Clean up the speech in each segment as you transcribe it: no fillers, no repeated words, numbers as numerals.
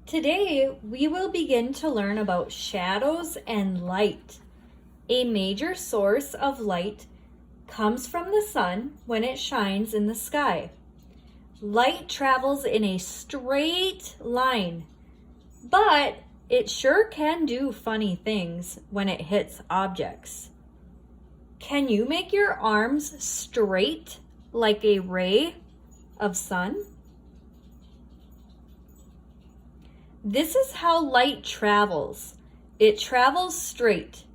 Today, we will begin to learn about shadows and light. A major source of light comes from the sun when it shines in the sky. Light travels in a straight line, but it sure can do funny things when it hits objects. Can you make your arms straight like a ray of sun? This is how light travels. It travels straight.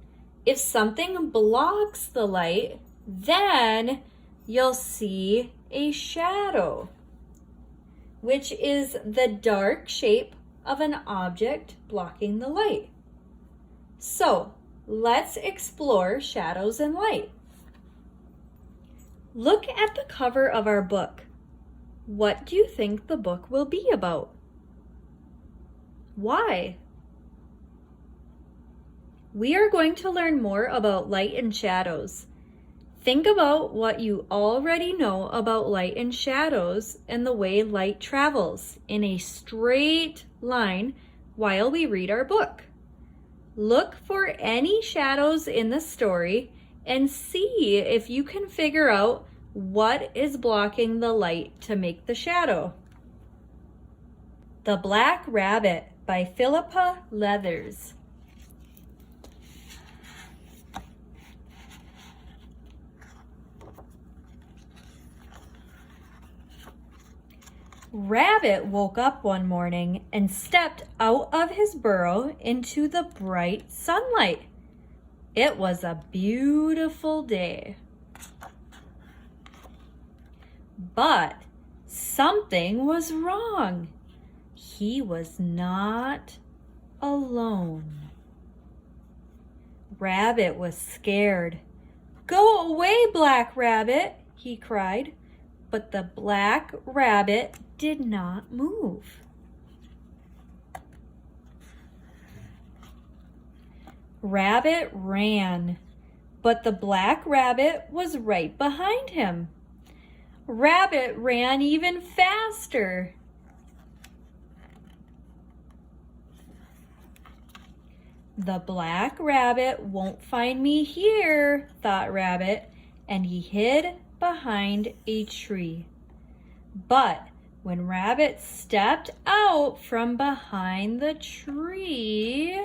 If something blocks the light, then you'll see a shadow, which is the dark shape of an object blocking the light. So, let's explore shadows and light. Look at the cover of our book. What do you think the book will be about? Why? We are going to learn more about light and shadows. Think about what you already know about light and shadows and the way light travels in a straight line while we read our book. Look for any shadows in the story and see if you can figure out what is blocking the light to make the shadow. The Black Rabbit by Philippa Leathers. Rabbit woke up one morning and stepped out of his burrow into the bright sunlight. It was a beautiful day. But something was wrong. He was not alone. Rabbit was scared. "Go away, Black Rabbit," he cried. But the Black Rabbit did not move. Rabbit ran, but the Black Rabbit was right behind him. Rabbit ran even faster. The Black Rabbit won't find me here, thought Rabbit, and he hid behind a tree. But when Rabbit stepped out from behind the tree,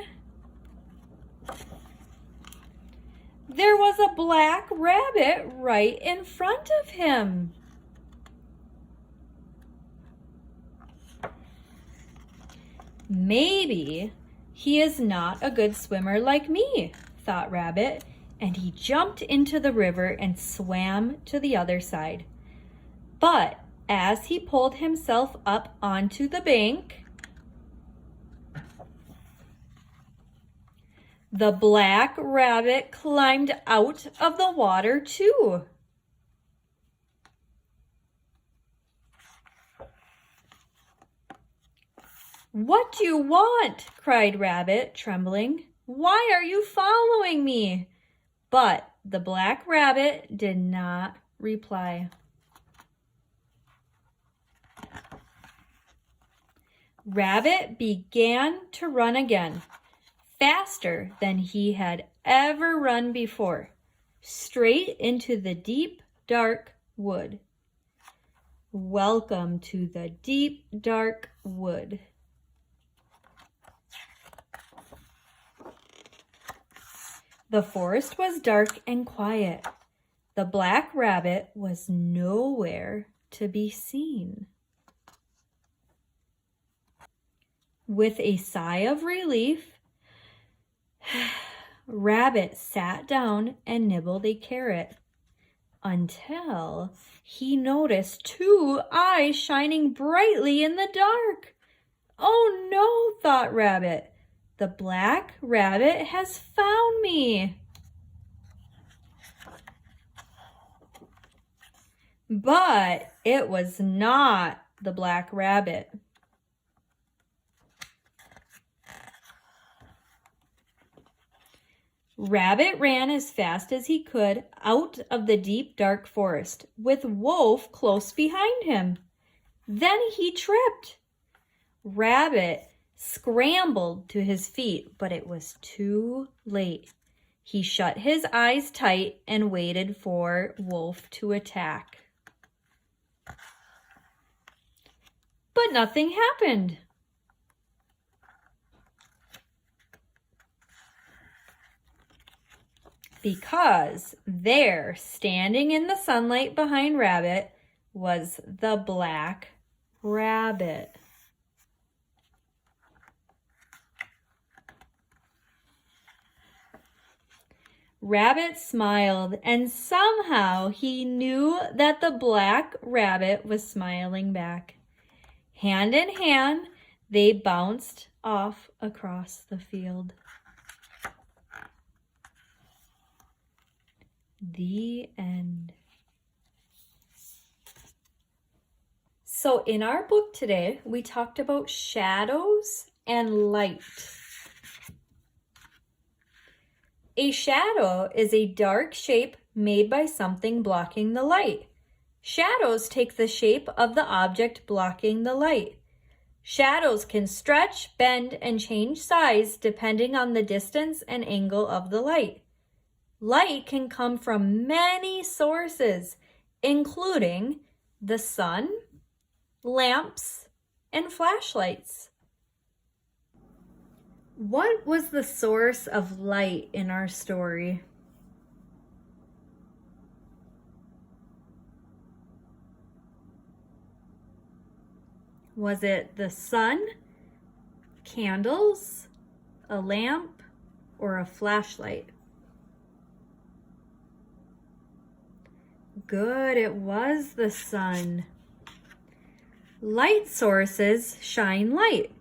there was a Black Rabbit right in front of him. Maybe he is not a good swimmer like me, thought Rabbit, and he jumped into the river and swam to the other side. But as he pulled himself up onto the bank, the Black Rabbit climbed out of the water too. "What do you want?" cried Rabbit, trembling. "Why are you following me?" But the Black Rabbit did not reply. Rabbit began to run again, faster than he had ever run before, straight into the deep, dark wood. Welcome to the deep, dark wood. The forest was dark and quiet. The Black Rabbit was nowhere to be seen. With a sigh of relief, Rabbit sat down and nibbled a carrot until he noticed two eyes shining brightly in the dark. "Oh no," thought Rabbit. "The Black Rabbit has found me." But it was not the Black Rabbit. Rabbit ran as fast as he could out of the deep, dark forest, with Wolf close behind him. Then he tripped. Rabbit scrambled to his feet, but it was too late. He shut his eyes tight and waited for Wolf to attack. But nothing happened. Because there, standing in the sunlight behind Rabbit, was the black rabbit. Rabbit smiled, and somehow he knew that the black rabbit was smiling back. Hand in hand, they bounced off across the field. The end. So in our book today, we talked about shadows and light. A shadow is a dark shape made by something blocking the light. Shadows take the shape of the object blocking the light. Shadows can stretch, bend, and change size depending on the distance and angle of the light. Light can come from many sources, including the sun, lamps, and flashlights. What was the source of light in our story? Was it the sun, candles, a lamp, or a flashlight? Good, it was the sun. Light sources shine light.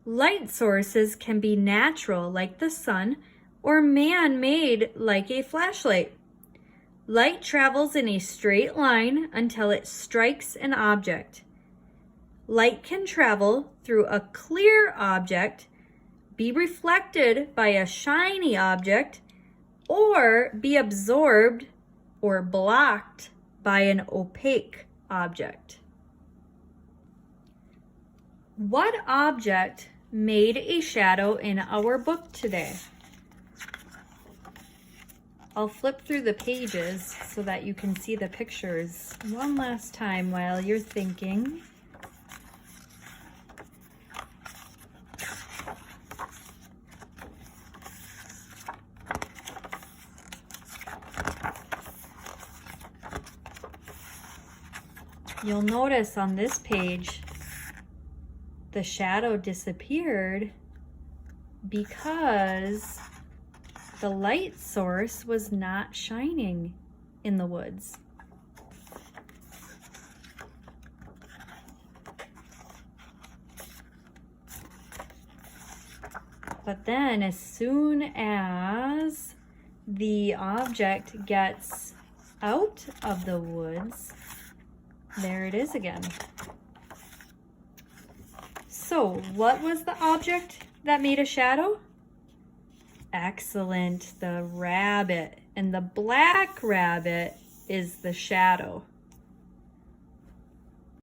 Light sources can be natural, like the sun, or man-made, like a flashlight. Light travels in a straight line until it strikes an object. Light can travel through a clear object, be reflected by a shiny object, or be absorbed or blocked by an opaque object. What object made a shadow in our book today? I'll flip through the pages so that you can see the pictures one last time while you're thinking. You'll notice on this page, the shadow disappeared because the light source was not shining in the woods. But then as soon as the object gets out of the woods, there it is again. So, what was the object that made a shadow? Excellent, the rabbit. And the black rabbit is the shadow.